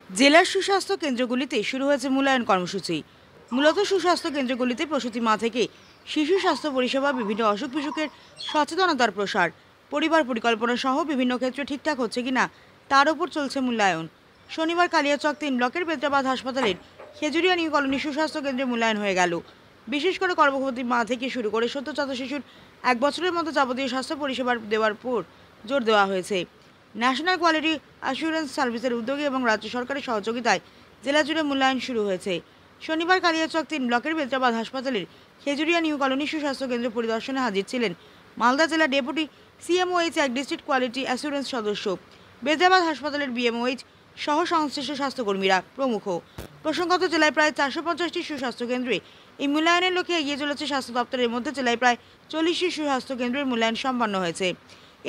জেলার সুস্বাস্থ্য কেন্দ্রগুলিতে শুরু হয়েছে মূল্যায়ন কর্মসূচি। মূলত সুস্বাস্থ্য কেন্দ্রগুলিতে প্রসূতি মা থেকে শিশু স্বাস্থ্য পরিষেবা, বিভিন্ন অসুখ বিসুখের সচেতনতার প্রসার, পরিবার পরিকল্পনা সহ বিভিন্ন ক্ষেত্রে ঠিকঠাক হচ্ছে কিনা তার উপর চলছে মূল্যায়ন। শনিবার কালিয়াচক ৩ ব্লকের বেদ্রাবাদ হাসপাতালের খেজুরিয়া নিউ কলোনি সুস্বাস্থ্য কেন্দ্রে মূল্যায়ন হয়ে গেল। বিশেষ করে গর্ভবতী মা থেকে শুরু করে সদ্যজাত শিশুর 1 বছরের মতো যাবতীয় স্বাস্থ্য পরিষেবা দেওয়ার উপর জোর দেওয়া হয়েছে। ন্যাশনাল কোয়ালিটি অ্যাসুরেন্স সার্ভিসের উদ্যোগে এবং রাজ্য সরকারের সহযোগিতায় জেলা জুড়ে মূল্যায়ন শুরু হয়েছে। শনিবার কালিয়াচক ৩ ব্লকের বেদ্রাবাদ হাসপাতালের খেজুরিয়া নিউ কলোনি সুস্বাস্থ্য কেন্দ্র পরিদর্শনে হাজির ছিলেন মালদা জেলা ডেপুটি সিএমওএইচ, এক ডিস্ট্রিক্ট কোয়ালিটি অ্যাসুরেন্স সদস্য, বেদ্রাবাদ হাসপাতালের বিএমওএইচ সহ সংশ্লিষ্ট স্বাস্থ্যকর্মীরা প্রমুখ। প্রসঙ্গত, জেলায় প্রায় 450টি সুস্বাস্থ্য কেন্দ্রে এই মূল্যায়নের লক্ষ্যে এগিয়ে চলেছে স্বাস্থ্য দপ্তরের মধ্যে জেলায় প্রায় 40টি সুস্বাস্থ্য কেন্দ্রের মূল্যায়ন সম্পন্ন হয়েছে।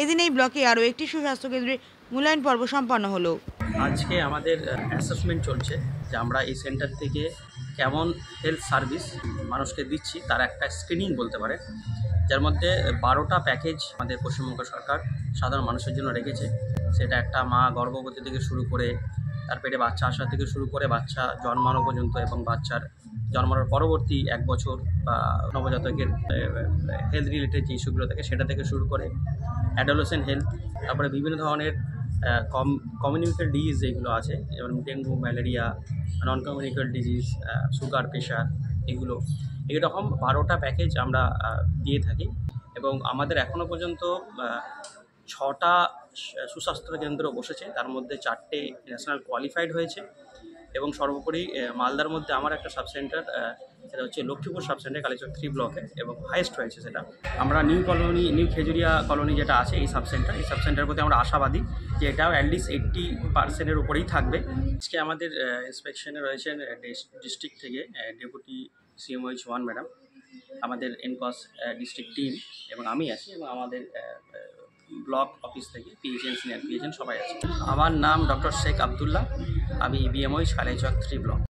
এদিন এই ব্লকে আরও একটি সুস্বাস্থ্য কেন্দ্রে মূল্যায়ন পর্ব সম্পন্ন হলো। আজকে আমাদের অ্যাসেসমেন্ট চলছে যে আমরা এই সেন্টার থেকে কেমন হেলথ সার্ভিস মানুষকে দিচ্ছি তার একটা স্ক্রিনিং বলতে পারে, যার মধ্যে 12টা প্যাকেজ আমাদের পশ্চিমবঙ্গ সরকার সাধারণ মানুষের জন্য রেখেছে। সেটা একটা মা গর্ভবতী থেকে শুরু করে তার পেটে বাচ্চা আসা থেকে শুরু করে বাচ্চা জন্মানো পর্যন্ত এবং বাচ্চার জন্মানোর পরবর্তী 1 বছর বা নবজাতকের হেলথ রিলেটেড যে ইস্যুগুলো থাকে সেটা থেকে শুরু করে অ্যাডোলেসেন্ট হেলথ, তারপরে বিভিন্ন ধরনের কমিউনিকেবল ডিজিজ যেগুলো আছে, যেমন dengue, malaria, non communicable disease, sugar, pressure, এগুলো এইরকম 12টা প্যাকেজ আমরা দিয়ে থাকি। এবং আমাদের এখনও পর্যন্ত 6টা সুস্বাস্থ্য কেন্দ্র বসেছে, তার মধ্যে 4টে ন্যাশনাল কোয়ালিফাইড হয়েছে। এবং সর্বোপরি মালদার মধ্যে আমার একটা সাবসেন্টার, সেটা হচ্ছে লক্ষ্মীপুর সাবসেন্টার কালিয়াচক 3 ব্লকে, এবং হাইয়েস্ট হয়েছে সেটা। আমরা নিউ খেজুরিয়া কলোনি যেটা আছে এই সাবসেন্টারের প্রতি আমরা আশাবাদী যে এটাও অ্যাটলিস্ট 80% উপরেই থাকবে। আজকে আমাদের ইন্সপেকশনে রয়েছেন ডিস্ট্রিক্ট থেকে ডেপুটি সিএমওএইচ 1 ম্যাডাম, আমাদের এনকস ডিস্ট্রিক্ট টিম, এবং আমি আছি, এবং আমাদের ব্লক অফিস থেকে পিএইচএন, সিনিয়র পিএইচএন সবাই আছে। আমার নাম ডক্টর শেখ আবদুল্লাহ, আমি বিএমওইচ কালিয়াচক 3 ব্লক।